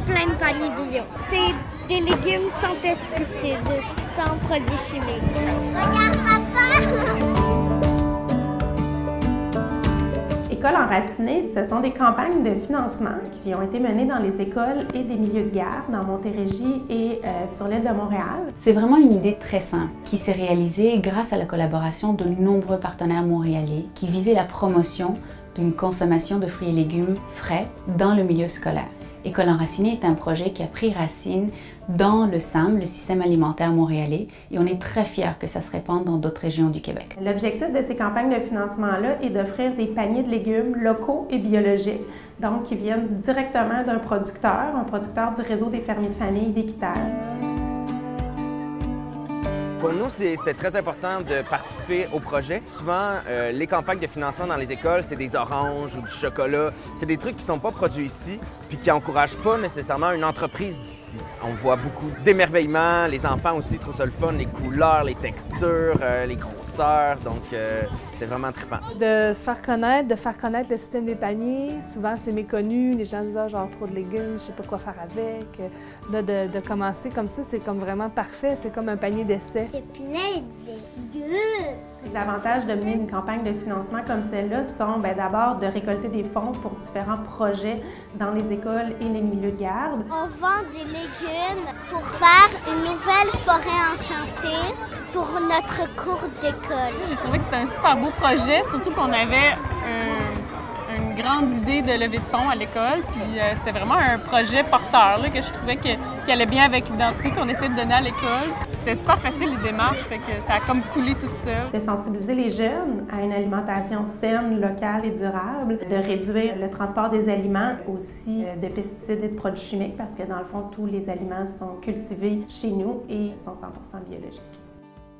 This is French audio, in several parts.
plein de paniers bio. C'est des légumes sans pesticides, sans produits chimiques. Regarde, papa! École enracinée, ce sont des campagnes de financement qui ont été menées dans les écoles et des milieux de garde dans Montérégie et sur l'île de Montréal. C'est vraiment une idée très simple qui s'est réalisée grâce à la collaboration de nombreux partenaires montréalais qui visaient la promotion d'une consommation de fruits et légumes frais dans le milieu scolaire. École enracinée est un projet qui a pris racine dans le SAM, le système alimentaire montréalais, et on est très fiers que ça se répande dans d'autres régions du Québec. L'objectif de ces campagnes de financement-là est d'offrir des paniers de légumes locaux et biologiques, donc qui viennent directement d'un producteur, un producteur du réseau des fermiers de famille d'Équiterre. Pour nous, c'était très important de participer au projet. Souvent, les campagnes de financement dans les écoles, c'est des oranges ou du chocolat. C'est des trucs qui ne sont pas produits ici puis qui n'encouragent pas nécessairement une entreprise d'ici. On voit beaucoup d'émerveillement. Les enfants aussi trouvent ça le fun, les couleurs, les textures, les grosseurs. Donc, c'est vraiment trippant. De se faire connaître, de faire connaître le système des paniers. Souvent, c'est méconnu. Les gens disent « Ah, genre trop de légumes, je sais pas quoi faire avec ». Là, de commencer comme ça, c'est comme vraiment parfait. C'est comme un panier d'essai. C'est plein de légumes! Les avantages de mener une campagne de financement comme celle-là sont d'abord de récolter des fonds pour différents projets dans les écoles et les milieux de garde. On vend des légumes pour faire une nouvelle forêt enchantée pour notre cours d'école. J'ai trouvé que c'était un super beau projet, surtout qu'on avait une grande idée de levée de fonds à l'école. Puis c'est vraiment un projet porteur là, que je trouvais qui allait bien avec l'identité qu'on essaie de donner à l'école. C'était super facile les démarches, fait que ça a comme coulé toute seule. De sensibiliser les jeunes à une alimentation saine, locale et durable, de réduire le transport des aliments, aussi de pesticides et de produits chimiques, parce que dans le fond, tous les aliments sont cultivés chez nous et sont 100% biologiques.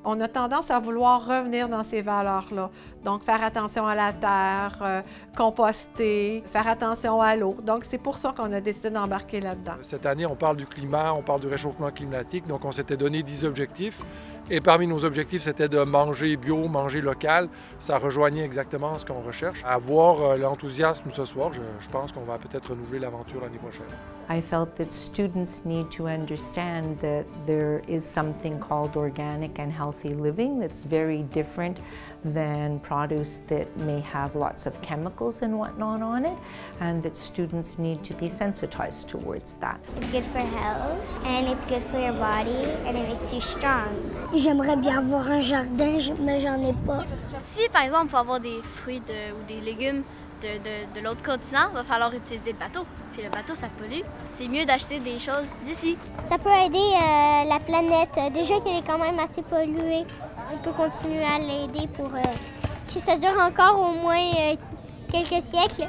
On a tendance à vouloir revenir dans ces valeurs-là. Donc, faire attention à la terre, composter, faire attention à l'eau. Donc, c'est pour ça qu'on a décidé d'embarquer là-dedans. Cette année, on parle du climat, on parle du réchauffement climatique. Donc, on s'était donné 10 objectifs. Et parmi nos objectifs, c'était de manger bio, manger local. Ça rejoignait exactement ce qu'on recherche. Avoir l'enthousiasme ce soir, je pense qu'on va peut-être renouveler l'aventure l'année prochaine. I felt that students need to understand that there is something called organic and healthy living that's very different than produce that may have lots of chemicals and whatnot on it, and that students need to be sensitized towards that. It's good for health, and it's good for your body, and it makes you strong. J'aimerais bien avoir un jardin, mais j'en ai pas. Si, par exemple, pour avoir des fruits ou des légumes de l'autre continent, il va falloir utiliser le bateau. Puis le bateau, ça pollue. C'est mieux d'acheter des choses d'ici. Ça peut aider la planète. Déjà qu'elle est quand même assez polluée, on peut continuer à l'aider pour que ça dure encore au moins quelques siècles.